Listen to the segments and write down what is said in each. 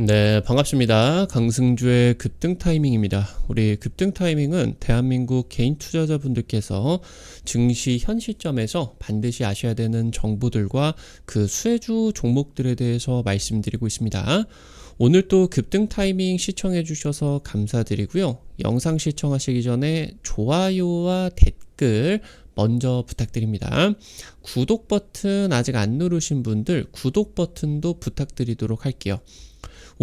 네, 반갑습니다. 강승주의 급등 타이밍입니다. 우리 급등 타이밍은 대한민국 개인 투자자분들께서 증시 현 시점에서 반드시 아셔야 되는 정보들과 그 수혜주 종목들에 대해서 말씀드리고 있습니다. 오늘 또 급등 타이밍 시청해 주셔서 감사드리고요. 영상 시청하시기 전에 좋아요와 댓글 먼저 부탁드립니다. 구독 버튼 아직 안 누르신 분들 구독 버튼도 부탁드리도록 할게요.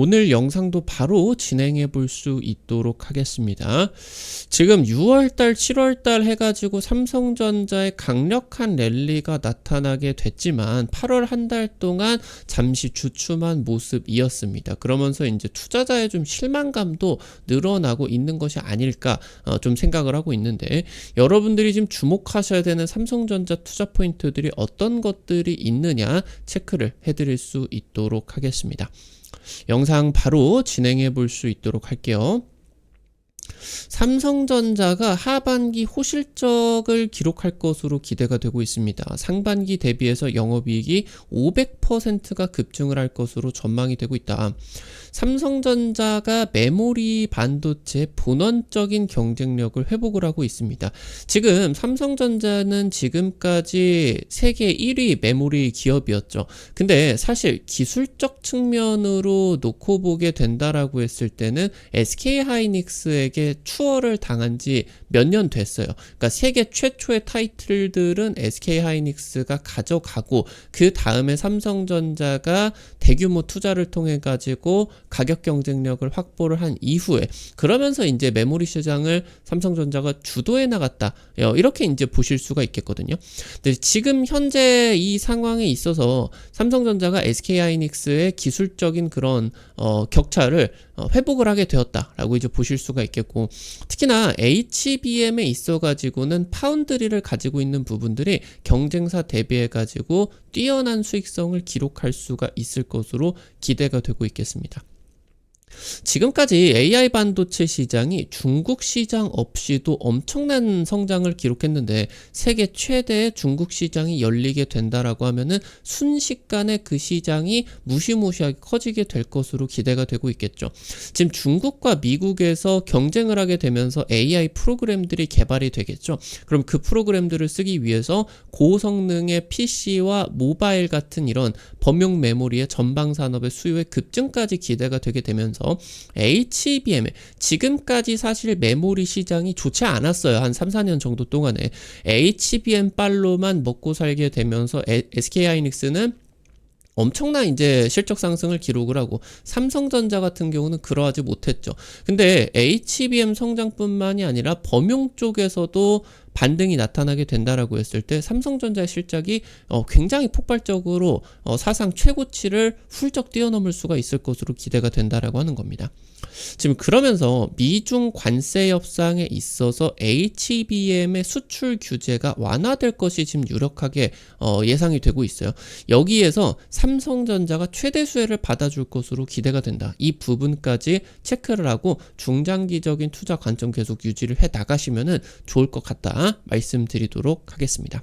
오늘 영상도 바로 진행해 볼 수 있도록 하겠습니다. 지금 6월달, 7월달 해가지고 삼성전자의 강력한 랠리가 나타나게 됐지만 8월 한 달 동안 잠시 주춤한 모습이었습니다. 그러면서 이제 투자자의 좀 실망감도 늘어나고 있는 것이 아닐까 좀 생각을 하고 있는데, 여러분들이 지금 주목하셔야 되는 삼성전자 투자 포인트들이 어떤 것들이 있느냐 체크를 해드릴 수 있도록 하겠습니다. 영상 바로 진행해 볼 수 있도록 할게요. 삼성전자가 하반기 호실적을 기록할 것으로 기대가 되고 있습니다. 상반기 대비해서 영업이익이 500%가 급증을 할 것으로 전망이 되고 있다. 삼성전자가 메모리 반도체 본원적인 경쟁력을 회복을 하고 있습니다. 지금 삼성전자는 지금까지 세계 1위 메모리 기업이었죠. 근데 사실 기술적 측면으로 놓고 보게 된다라고 했을 때는 SK하이닉스에게 추월을 당한 지 몇 년 됐어요. 그러니까 세계 최초의 타이틀들은 SK하이닉스가 가져가고 그 다음에 삼성전자가 대규모 투자를 통해 가지고 가격 경쟁력을 확보를 한 이후에, 그러면서 이제 메모리 시장을 삼성전자가 주도해 나갔다, 이렇게 이제 보실 수가 있겠거든요. 근데 지금 현재 이 상황에 있어서 삼성전자가 SK하이닉스의 기술적인 그런 격차를 회복을 하게 되었다라고 이제 보실 수가 있겠고, 특히나 HBM에 있어가지고는 파운드리를 가지고 있는 부분들이 경쟁사 대비해가지고 뛰어난 수익성을 기록할 수가 있을 것으로 기대가 되고 있겠습니다. 지금까지 AI 반도체 시장이 중국 시장 없이도 엄청난 성장을 기록했는데, 세계 최대의 중국 시장이 열리게 된다라고 하면은 순식간에 그 시장이 무시무시하게 커지게 될 것으로 기대가 되고 있겠죠. 지금 중국과 미국에서 경쟁을 하게 되면서 AI 프로그램들이 개발이 되겠죠. 그럼 그 프로그램들을 쓰기 위해서 고성능의 PC와 모바일 같은 이런 범용 메모리의 전방 산업의 수요의 급증까지 기대가 되게 되면서 HBM에 지금까지 사실 메모리 시장이 좋지 않았어요. 한 3, 4년 정도 동안에 HBM 빨로만 먹고 살게 되면서 SK하이닉스는 엄청난 이제 실적 상승을 기록을 하고, 삼성전자 같은 경우는 그러하지 못했죠. 근데 HBM 성장뿐만이 아니라 범용 쪽에서도 반등이 나타나게 된다라고 했을 때 삼성전자의 실적이 굉장히 폭발적으로 사상 최고치를 훌쩍 뛰어넘을 수가 있을 것으로 기대가 된다라고 하는 겁니다. 지금 그러면서 미중 관세 협상에 있어서 HBM의 수출 규제가 완화될 것이 지금 유력하게 예상이 되고 있어요. 여기에서 삼성전자가 최대 수혜를 받아줄 것으로 기대가 된다. 이 부분까지 체크를 하고 중장기적인 투자 관점 계속 유지를 해 나가시면은 좋을 것 같다 말씀드리도록 하겠습니다.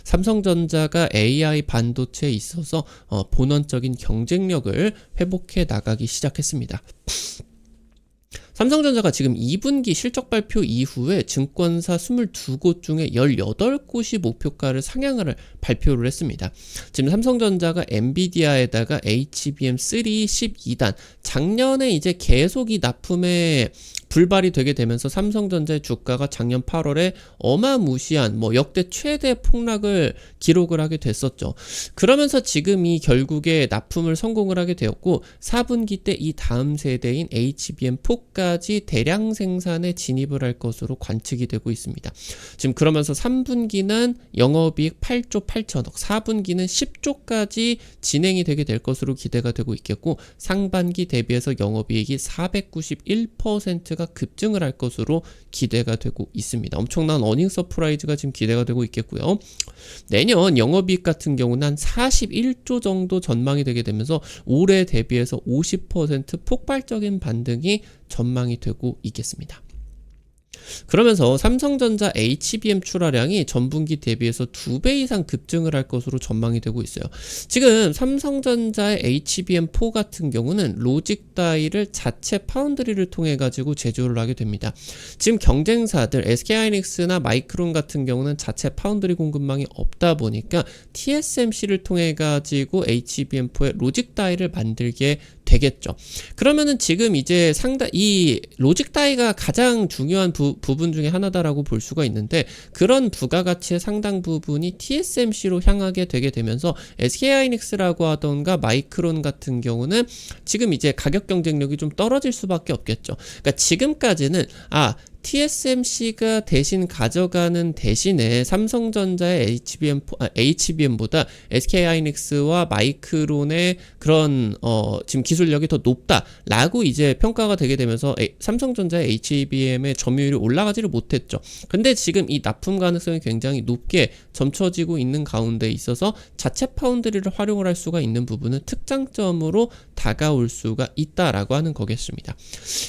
삼성전자가 AI 반도체에 있어서 본원적인 경쟁력을 회복해 나가기 시작했습니다. 삼성전자가 지금 2분기 실적 발표 이후에 증권사 22곳 중에 18곳이 목표가를 상향을 발표를 했습니다. 지금 삼성전자가 엔비디아에다가 HBM3 12단, 작년에 이제 계속 이 납품에 불발이 되게 되면서 삼성전자의 주가가 작년 8월에 어마무시한 역대 최대 폭락을 기록을 하게 됐었죠. 그러면서 지금 이 결국에 납품을 성공을 하게 되었고, 4분기 때 이 다음 세대인 HBM4까지 대량 생산에 진입을 할 것으로 관측이 되고 있습니다. 지금 그러면서 3분기는 영업이익 8조 8천억, 4분기는 10조까지 진행이 되게 될 것으로 기대가 되고 있겠고, 상반기 대비해서 영업이익이 491%가 급증을 할 것으로 기대가 되고 있습니다. 엄청난 어닝 서프라이즈가 지금 기대가 되고 있겠고요. 내년 영업이익 같은 경우는 한 41조 정도 전망이 되게 되면서 올해 대비해서 50% 폭발적인 반등이 전망이 되고 있겠습니다. 그러면서 삼성전자 HBM 출하량이 전분기 대비해서 2배 이상 급증을 할 것으로 전망이 되고 있어요. 지금 삼성전자의 HBM4 같은 경우는 로직 다이를 자체 파운드리를 통해 가지고 제조를 하게 됩니다. 지금 경쟁사들 SK하이닉스나 마이크론 같은 경우는 자체 파운드리 공급망이 없다 보니까 TSMC를 통해 가지고 HBM4의 로직 다이를 만들게 되겠죠. 그러면은 지금 이제 이 로직 다이가 가장 중요한 부분 중에 하나다라고 볼 수가 있는데, 그런 부가가치의 상당 부분이 TSMC로 향하게 되게 되면서 SK하이닉스라고 하던가 마이크론 같은 경우는 지금 이제 가격 경쟁력이 좀 떨어질 수밖에 없겠죠. 그러니까 지금까지는 TSMC가 대신 가져가는 대신에 삼성전자의 HBM보다 SK하이닉스와 마이크론의 그런 지금 기술력이 더 높다라고 이제 평가가 되게 되면서 삼성전자의 HBM의 점유율이 올라가지를 못했죠. 근데 지금 이 납품 가능성이 굉장히 높게 점쳐지고 있는 가운데 있어서 자체 파운드리를 활용을 할 수가 있는 부분은 특장점으로 다가올 수가 있다라고 하는 거겠습니다.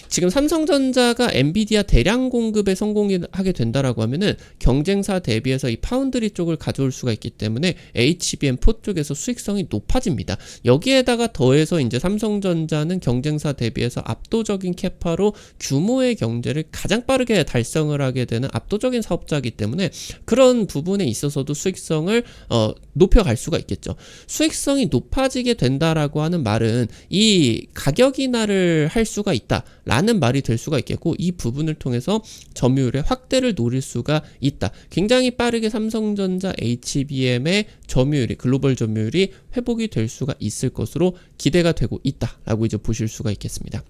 지금 삼성전자가 엔비디아 대량 공급에 성공하게 된다라고 하면은 경쟁사 대비해서 이 파운드리 쪽을 가져올 수가 있기 때문에 HBM4 쪽에서 수익성이 높아집니다. 여기에다가 더해서 이제 삼성전자는 경쟁사 대비해서 압도적인 캐파로 규모의 경제를 가장 빠르게 달성을 하게 되는 압도적인 사업자이기 때문에 그런 부분에 있어서도 수익성을 높여갈 수가 있겠죠. 수익성이 높아지게 된다라고 하는 말은 이 가격 인하를 할 수가 있다라는 말이 될 수가 있겠고, 이 부분을 통해서 점유율의 확대를 노릴 수가 있다. 굉장히 빠르게 삼성전자 HBM의 점유율이, 글로벌 점유율이 회복이 될 수가 있을 것으로 기대가 되고 있다라고 이제 보실 수가 있겠습니다.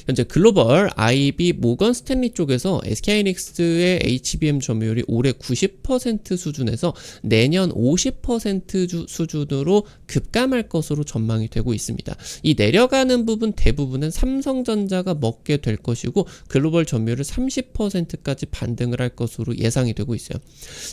현재 글로벌 IB 모건 스탠리 쪽에서 SK하이닉스의 HBM 점유율이 올해 90% 수준에서 내년 50% 수준으로 급감할 것으로 전망이 되고 있습니다. 이 내려가는 부분 대부분은 삼성전자가 먹게 될 것이고 글로벌 점유율을 30%까지 반등을 할 것으로 예상이 되고 있어요.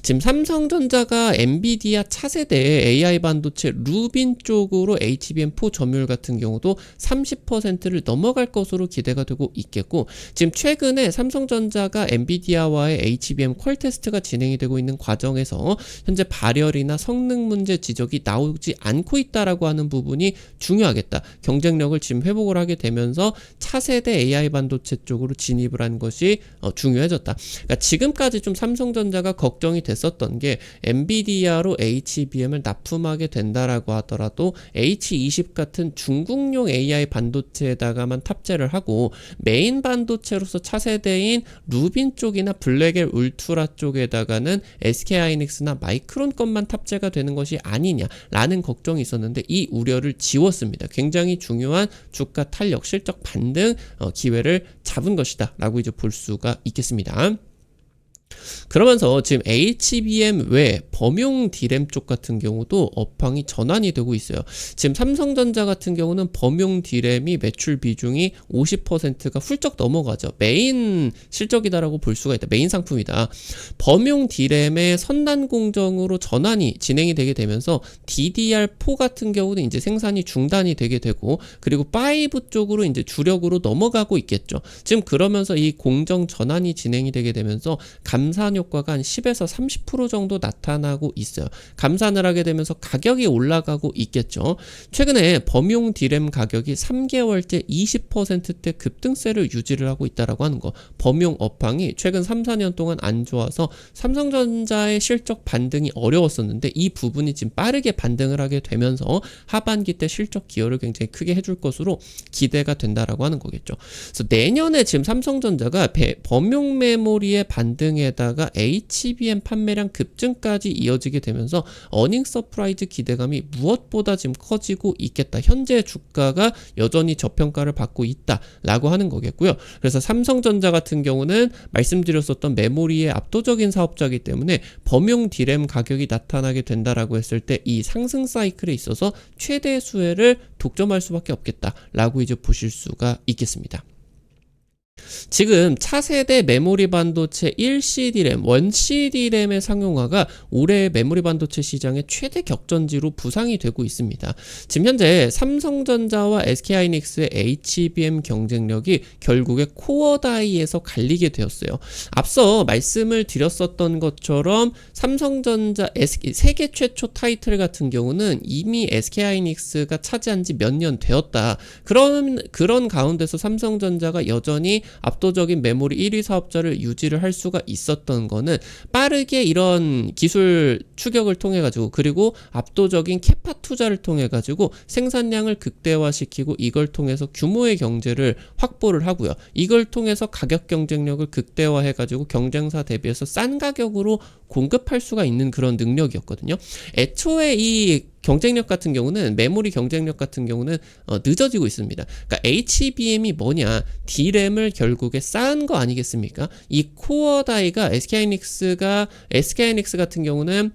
지금 삼성전자가 엔비디아 차세대의 AI 반도체 루빈 쪽으로 HBM4 점유율 같은 경우도 30%를 넘어갈 것으로 기대가 되고 있겠고, 지금 최근에 삼성전자가 엔비디아와의 HBM 퀄 테스트가 진행이 되고 있는 과정에서 현재 발열이나 성능 문제 지적이 나오지 않고 있다라고 하는 부분이 중요하겠다. 경쟁력을 지금 회복을 하게 되면서 차세대 AI 반도체 쪽으로 진입을 한 것이 중요해졌다. 그러니까 지금까지 좀 삼성전자가 걱정이 됐었던 게 엔비디아로 HBM을 납품하게 된다라고 하더라도 H20 같은 중국용 AI 반도체에다가만 탑재를 하고 메인 반도체로서 차세대인 루빈 쪽이나 블랙엘 울트라 쪽에다가는 SK하이닉스나 마이크론 것만 탑재가 되는 것이 아니냐라는 걱정이 있었는데 이 우려를 지웠습니다. 굉장히 중요한 주가 탄력, 실적 반등 기회를 잡은 것이다 라고 이제 볼 수가 있겠습니다. 그러면서 지금 HBM 외 범용 D램 쪽 같은 경우도 업황이 전환이 되고 있어요. 지금 삼성전자 같은 경우는 범용 D램이 매출 비중이 50%가 훌쩍 넘어가죠. 메인 실적이다라고 볼 수가 있다. 메인 상품이다. 범용 D램의 선단 공정으로 전환이 진행이 되게 되면서 DDR4 같은 경우는 이제 생산이 중단이 되게 되고, 그리고 5 쪽으로 이제 주력으로 넘어가고 있겠죠. 지금 그러면서 이 공정 전환이 진행이 되게 되면서 감산 효과가 한 10에서 30% 정도 나타나고 있어요. 감산을 하게 되면서 가격이 올라가고 있겠죠. 최근에 범용 D램 가격이 3개월째 20%대 급등세를 유지를 하고 있다라고 하는 거. 범용 업황이 최근 3, 4년 동안 안 좋아서 삼성전자의 실적 반등이 어려웠었는데 이 부분이 지금 빠르게 반등을 하게 되면서 하반기 때 실적 기여를 굉장히 크게 해줄 것으로 기대가 된다라고 하는 거겠죠. 그래서 내년에 지금 삼성전자가 범용 메모리의 반등에다가 HBM 판매량 급증까지 이어지게 되면서 어닝 서프라이즈 기대감이 무엇보다 지금 커지고 있겠다. 현재 주가가 여전히 저평가를 받고 있다라고 하는 거겠고요. 그래서 삼성전자 같은 경우는 말씀드렸었던 메모리의 압도적인 사업자이기 때문에 범용 D램 가격이 나타나게 된다라고 했을 때 이 상승 사이클에 있어서 최대 수혜를 독점할 수밖에 없겠다라고 이제 보실 수가 있겠습니다. 지금 차세대 메모리 반도체 1CD램, 1CD램의 상용화가 올해 메모리 반도체 시장의 최대 격전지로 부상이 되고 있습니다. 지금 현재 삼성전자와 SK하이닉스의 HBM 경쟁력이 결국에 코어 다이에서 갈리게 되었어요. 앞서 말씀을 드렸었던 것처럼 삼성전자 세계 최초 타이틀 같은 경우는 이미 SK하이닉스가 차지한 지 몇 년 되었다. 그런 가운데서 삼성전자가 여전히 압도적인 메모리 1위 사업자를 유지를 할 수가 있었던 거는 빠르게 이런 기술 추격을 통해 가지고, 그리고 압도적인 캐파 투자를 통해 가지고 생산량을 극대화시키고, 이걸 통해서 규모의 경제를 확보를 하고요. 이걸 통해서 가격 경쟁력을 극대화해 가지고 경쟁사 대비해서 싼 가격으로 공급할 수가 있는 그런 능력이었거든요. 애초에 이 경쟁력 같은 경우는, 메모리 경쟁력 같은 경우는 늦어지고 있습니다. 그러니까 HBM이 뭐냐, D램을 결국에 쌓은 거 아니겠습니까? 이 코어 다이가 SK하이닉스 같은 경우는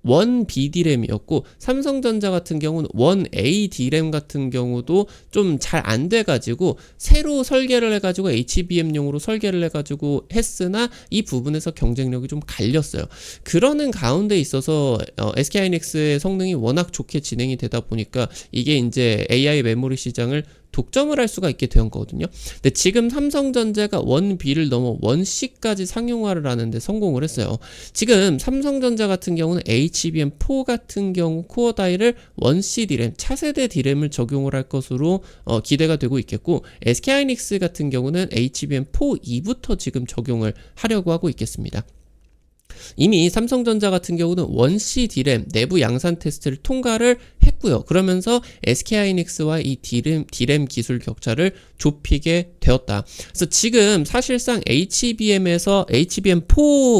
1B D램이었고, 삼성전자 같은 경우는 1A D램 같은 경우도 좀 잘 안 돼가지고 새로 설계를 해가지고 HBM용으로 설계를 해가지고 했으나 이 부분에서 경쟁력이 좀 갈렸어요. 그러는 가운데 있어서 SK하이닉스의 성능이 워낙 좋게 진행이 되다 보니까 이게 이제 AI 메모리 시장을 독점을 할 수가 있게 된 거거든요. 근데 지금 삼성전자가 1B를 넘어 1C까지 상용화를 하는데 성공을 했어요. 지금 삼성전자 같은 경우는 HBM4 같은 경우 코어 다이를 1C D램, 차세대 D램을 적용을 할 것으로 기대가 되고 있겠고, SK하이닉스 같은 경우는 HBM4E부터 지금 적용을 하려고 하고 있겠습니다. 이미 삼성전자 같은 경우는 1C D램 내부 양산 테스트를 통과를 했고요. 그러면서 SK하이닉스와 이 D램 기술 격차를 좁히게 되었다. 그래서 지금 사실상 HBM4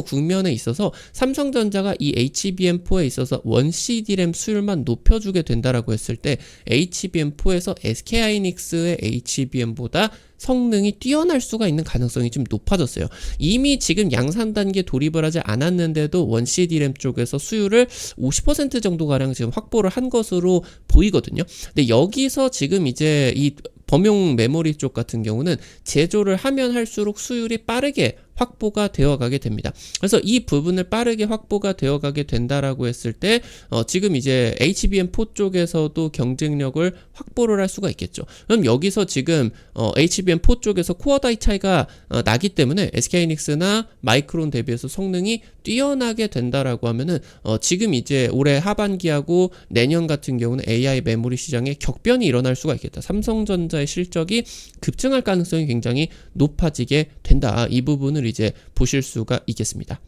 국면에 있어서 삼성전자가 이 HBM4에 있어서 1C D램 수율만 높여주게 된다라고 했을 때 HBM4에서 SK하이닉스의 HBM보다 성능이 뛰어날 수가 있는 가능성이 좀 높아졌어요. 이미 지금 양산 단계 돌입을 하지 않았는데도 1C D램 쪽에서 수율을 50% 정도가량 지금 확보를 한 것으로 보이거든요. 근데 여기서 지금 이제 이 범용 메모리 쪽 같은 경우는 제조를 하면 할수록 수율이 빠르게 확보가 되어가게 됩니다. 그래서 이 부분을 빠르게 확보가 되어가게 된다라고 했을 때 지금 이제 HBM4 쪽에서도 경쟁력을 확보를 할 수가 있겠죠. 그럼 여기서 지금 HBM4 쪽에서 코어 다이 차이가 나기 때문에 SK하이닉스나 마이크론 대비해서 성능이 뛰어나게 된다라고 하면은 지금 이제 올해 하반기하고 내년 같은 경우는 AI 메모리 시장에 격변이 일어날 수가 있겠다. 삼성전자의 실적이 급증할 가능성이 굉장히 높아지게 된다. 이 부분을 이제 보실 수가 있겠습니다.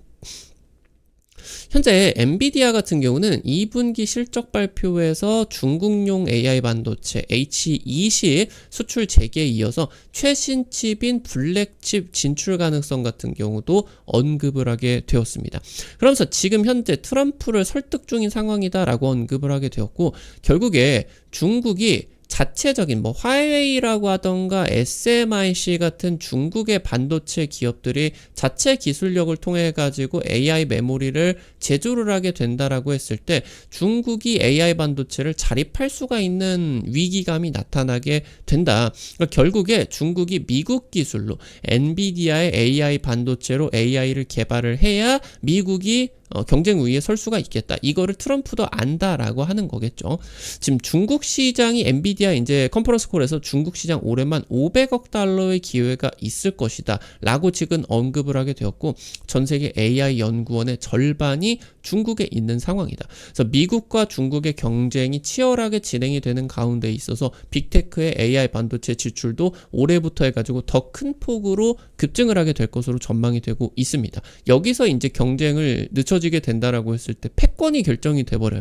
현재 엔비디아 같은 경우는 2분기 실적 발표에서 중국용 AI 반도체 H20 수출 재개에 이어서 최신 칩인 블랙칩 진출 가능성 같은 경우도 언급을 하게 되었습니다. 그러면서 지금 현재 트럼프를 설득 중인 상황이다라고 언급을 하게 되었고, 결국에 중국이 자체적인 화웨이라고 하던가 SMIC 같은 중국의 반도체 기업들이 자체 기술력을 통해 가지고 AI 메모리를 제조를 하게 된다라고 했을 때 중국이 AI 반도체를 자립할 수가 있는 위기감이 나타나게 된다. 그러니까 결국에 중국이 미국 기술로 엔비디아의 AI 반도체로 AI를 개발을 해야 미국이 경쟁 우위에 설 수가 있겠다. 이거를 트럼프도 안다라고 하는 거겠죠. 지금 중국 시장이 엔비디아 이제 컨퍼런스 콜에서 중국 시장 올해만 500억 달러의 기회가 있을 것이다 라고 지금 언급을 하게 되었고, 전 세계 AI 연구원의 절반이 중국에 있는 상황이다. 그래서 미국과 중국의 경쟁이 치열하게 진행이 되는 가운데 있어서 빅테크의 AI 반도체 지출도 올해부터 해가지고 더 큰 폭으로 급증을 하게 될 것으로 전망이 되고 있습니다. 여기서 이제 경쟁을 늦춰지게 된다라고 했을 때 패권이 결정이 돼버려요.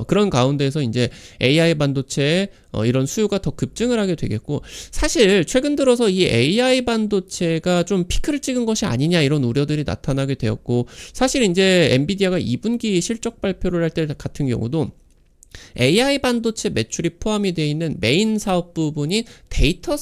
그런 가운데서 이제 AI 반도체의 이런 수요가 더 급증을 하게 되겠고, 사실 최근 들어서 이 AI 반도체가 좀 피크를 찍은 것이 아니냐 이런 우려들이 나타나게 되었고, 사실 이제 엔비디아가 2분기 실적 발표를 할 때 같은 경우도 AI 반도체 매출이 포함이 되어 있는 메인 사업 부분인 데이터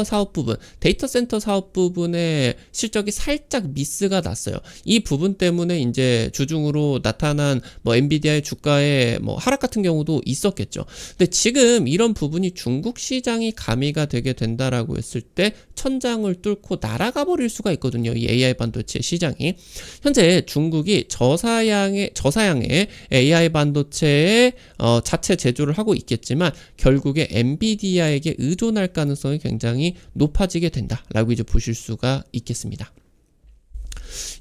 사업 부분, 데이터 센터 사업 부분의 실적이 살짝 미스가 났어요. 이 부분 때문에 이제 주중으로 나타난 뭐 엔비디아의 주가의 뭐 하락 같은 경우도 있었겠죠. 근데 지금 이런 부분이 중국 시장이 가미가 되게 된다라고 했을 때 천장을 뚫고 날아가 버릴 수가 있거든요. 이 AI 반도체 시장이. 현재 중국이 저사양의 AI 반도체 자체 제조를 하고 있겠지만 결국에 엔비디아에게 의존할 가능성이 굉장히 높아지게 된다라고 이제 보실 수가 있겠습니다.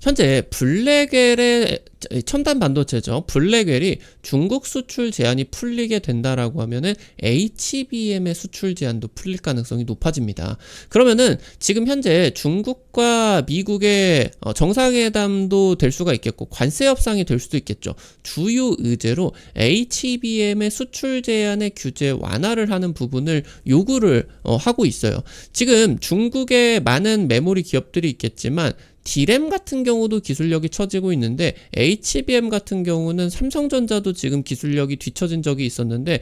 현재 블랙웰의 첨단 반도체죠. 블랙웰이 중국 수출 제한이 풀리게 된다라고 하면은 HBM의 수출 제한도 풀릴 가능성이 높아집니다. 그러면은 지금 현재 중국과 미국의 정상회담도 될 수가 있겠고 관세 협상이 될 수도 있겠죠. 주요 의제로 HBM의 수출 제한의 규제 완화를 하는 부분을 요구를 하고 있어요. 지금 중국의 많은 메모리 기업들이 있겠지만 D램 같은 경우도 기술력이 처지고 있는데 HBM 같은 경우는 삼성전자도 지금 기술력이 뒤처진 적이 있었는데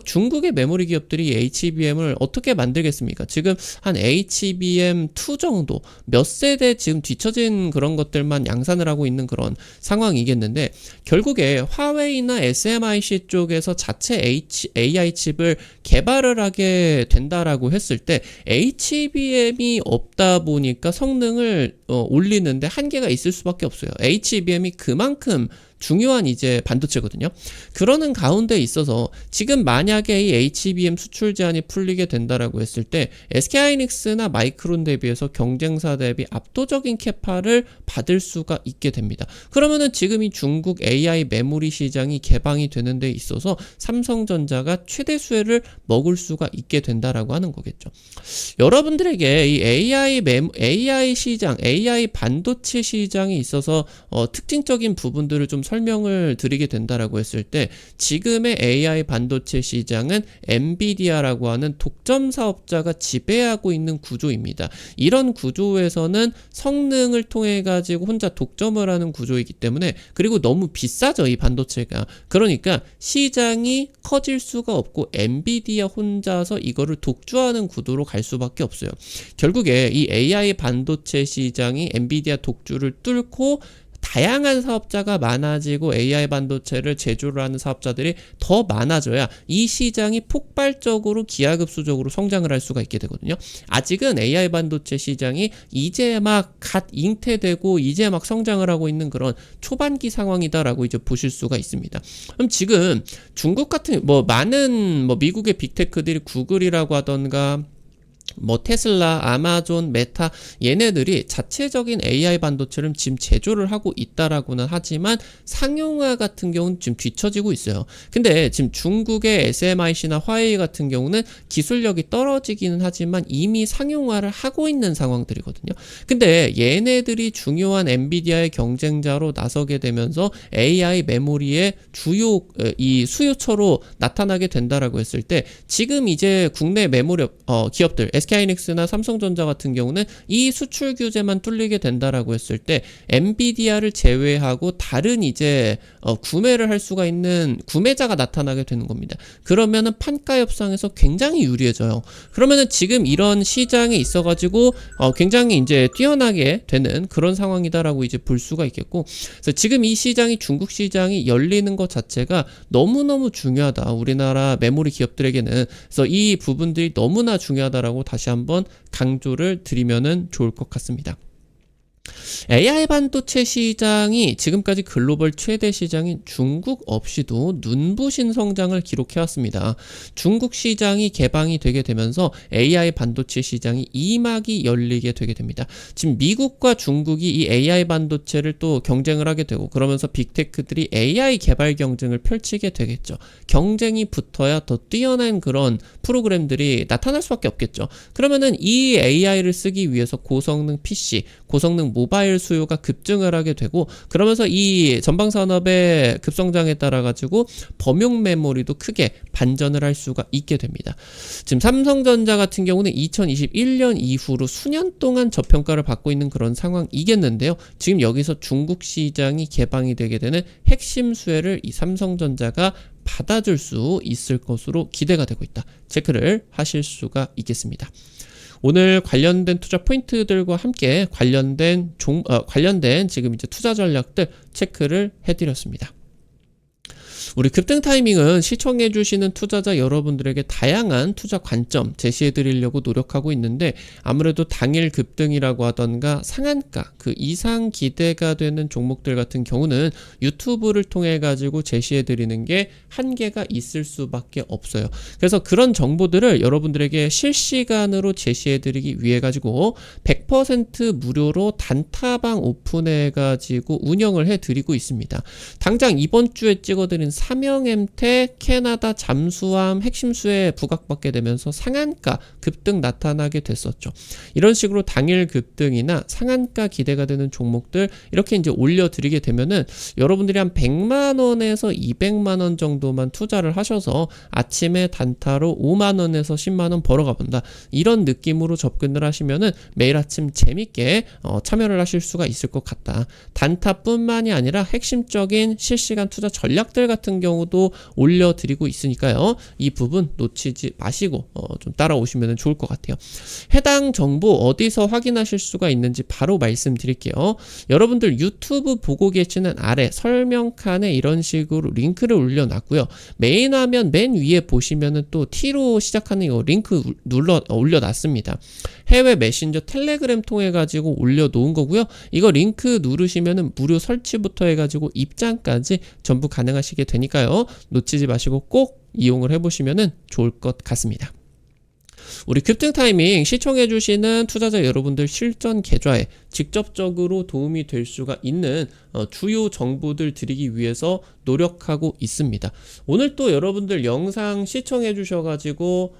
중국의 메모리 기업들이 HBM을 어떻게 만들겠습니까? 지금 한 HBM2 정도 몇 세대 지금 뒤처진 그런 것들만 양산을 하고 있는 그런 상황이겠는데 결국에 화웨이나 SMIC 쪽에서 자체 AI 칩을 개발을 하게 된다라고 했을 때 HBM이 없다 보니까 성능을 올리는데 한계가 있을 수밖에 없어요. HBM이 그만큼 중요한 이제 반도체거든요. 그러는 가운데 있어서 지금 만약에 이 HBM 수출 제한이 풀리게 된다라고 했을 때 SK하이닉스나 마이크론 대비해서 경쟁사 대비 압도적인 캐파를 받을 수가 있게 됩니다. 그러면은 지금 이 중국 AI 메모리 시장이 개방이 되는 데 있어서 삼성전자가 최대 수혜를 먹을 수가 있게 된다라고 하는 거겠죠. 여러분들에게 이 AI 시장, AI 반도체 시장에 있어서 특징적인 부분들을 좀 설명을 드리게 된다라고 했을 때 지금의 AI 반도체 시장은 엔비디아라고 하는 독점 사업자가 지배하고 있는 구조입니다. 이런 구조에서는 성능을 통해 가지고 혼자 독점을 하는 구조이기 때문에 그리고 너무 비싸죠, 이 반도체가. 그러니까 시장이 커질 수가 없고 엔비디아 혼자서 이거를 독주하는 구도로 갈 수밖에 없어요. 결국에 이 AI 반도체 시장이 엔비디아 독주를 뚫고 다양한 사업자가 많아지고 AI 반도체를 제조를 하는 사업자들이 더 많아져야 이 시장이 폭발적으로 기하급수적으로 성장을 할 수가 있게 되거든요. 아직은 AI 반도체 시장이 이제 막 갓 잉태되고 이제 막 성장을 하고 있는 그런 초반기 상황이다라고 이제 보실 수가 있습니다. 그럼 지금 중국 같은 많은 미국의 빅테크들이 구글이라고 하던가 테슬라, 아마존, 메타 얘네들이 자체적인 AI 반도체를 지금 제조를 하고 있다라고는 하지만 상용화 같은 경우는 지금 뒤처지고 있어요. 근데 지금 중국의 SMIC나 화웨이 같은 경우는 기술력이 떨어지기는 하지만 이미 상용화를 하고 있는 상황들이거든요. 근데 얘네들이 중요한 엔비디아의 경쟁자로 나서게 되면서 AI 메모리의 주요 이 수요처로 나타나게 된다라고 했을 때 지금 이제 국내 메모리 기업들 SK하이닉스나 삼성전자 같은 경우는 이 수출 규제만 뚫리게 된다라고 했을 때 엔비디아를 제외하고 다른 이제 구매를 할 수가 있는 구매자가 나타나게 되는 겁니다. 그러면은 판가 협상에서 굉장히 유리해져요. 그러면은 지금 이런 시장에 있어가지고 굉장히 이제 뛰어나게 되는 그런 상황이다라고 이제 볼 수가 있겠고, 그래서 지금 이 시장이 중국 시장이 열리는 것 자체가 너무너무 중요하다. 우리나라 메모리 기업들에게는. 그래서 이 부분들이 너무나 중요하다라고 다시 한번 강조를 드리면은 좋을 것 같습니다. AI 반도체 시장이 지금까지 글로벌 최대 시장인 중국 없이도 눈부신 성장을 기록해왔습니다. 중국 시장이 개방이 되게 되면서 AI 반도체 시장이 2막이 열리게 되게 됩니다. 지금 미국과 중국이 이 AI 반도체를 또 경쟁을 하게 되고 그러면서 빅테크들이 AI 개발 경쟁을 펼치게 되겠죠. 경쟁이 붙어야 더 뛰어난 그런 프로그램들이 나타날 수밖에 없겠죠. 그러면은 이 AI를 쓰기 위해서 고성능 PC, 고성능 모바일 수요가 급증을 하게 되고 그러면서 이 전방 산업의 급성장에 따라 가지고 범용 메모리도 크게 반전을 할 수가 있게 됩니다. 지금 삼성전자 같은 경우는 2021년 이후로 수년 동안 저평가를 받고 있는 그런 상황이겠는데요. 지금 여기서 중국 시장이 개방이 되게 되는 핵심 수혜를 이 삼성전자가 받아줄 수 있을 것으로 기대가 되고 있다. 체크를 하실 수가 있겠습니다. 오늘 관련된 투자 포인트들과 함께 관련된 지금 이제 투자 전략들 체크를 해드렸습니다. 우리 급등 타이밍은 시청해주시는 투자자 여러분들에게 다양한 투자 관점 제시해드리려고 노력하고 있는데, 아무래도 당일 급등이라고 하던가 상한가 그 이상 기대가 되는 종목들 같은 경우는 유튜브를 통해 가지고 제시해드리는 게 한계가 있을 수밖에 없어요. 그래서 그런 정보들을 여러분들에게 실시간으로 제시해드리기 위해 가지고 100% 무료로 단타방 오픈해 가지고 운영을 해드리고 있습니다. 당장 이번 주에 찍어드린 삼형엠텍 캐나다 잠수함 핵심수에 부각받게 되면서 상한가 급등 나타나게 됐었죠. 이런 식으로 당일 급등이나 상한가 기대가 되는 종목들 이렇게 이제 올려드리게 되면은 여러분들이 한 100만원에서 200만원 정도만 투자를 하셔서 아침에 단타로 5만원에서 10만원 벌어가 본다, 이런 느낌으로 접근을 하시면은 매일 아침 재밌게 참여를 하실 수가 있을 것 같다. 단타뿐만이 아니라 핵심적인 실시간 투자 전략들 같은 경우도 올려드리고 있으니까요. 이 부분 놓치지 마시고 좀 따라오시면 좋을 것 같아요. 해당 정보 어디서 확인하실 수가 있는지 바로 말씀드릴게요. 여러분들 유튜브 보고 계시는 아래 설명칸에 이런 식으로 링크를 올려놨고요. 메인 화면 맨 위에 보시면은 또 T로 시작하는 이 링크 올려놨습니다. 해외 메신저 텔레그램 통해 가지고 올려놓은 거고요. 이거 링크 누르시면은 무료 설치부터 해가지고 입장까지 전부 가능하시게 되니까요. 놓치지 마시고 꼭 이용을 해보시면 좋을 것 같습니다. 우리 급등 타이밍 시청해주시는 투자자 여러분들 실전 계좌에 직접적으로 도움이 될 수가 있는 주요 정보들 드리기 위해서 노력하고 있습니다. 오늘 또 여러분들 영상 시청해 주셔가지고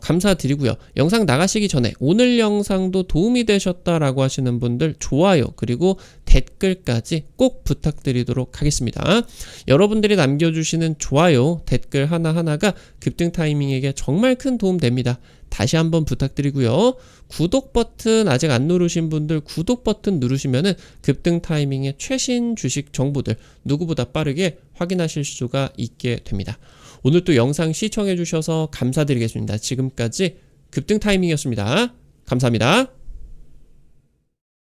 감사드리고요. 영상 나가시기 전에 오늘 영상도 도움이 되셨다라고 하시는 분들 좋아요 그리고 댓글까지 꼭 부탁드리도록 하겠습니다. 여러분들이 남겨주시는 좋아요 댓글 하나하나가 급등 타이밍에게 정말 큰 도움 됩니다. 다시 한번 부탁드리고요. 구독 버튼 아직 안 누르신 분들 구독 버튼 누르시면은 급등 타이밍의 최신 주식 정보들 누구보다 빠르게 확인하실 수가 있게 됩니다. 오늘 또 영상 시청해 주셔서 감사드리겠습니다. 지금까지 급등 타이밍이었습니다. 감사합니다.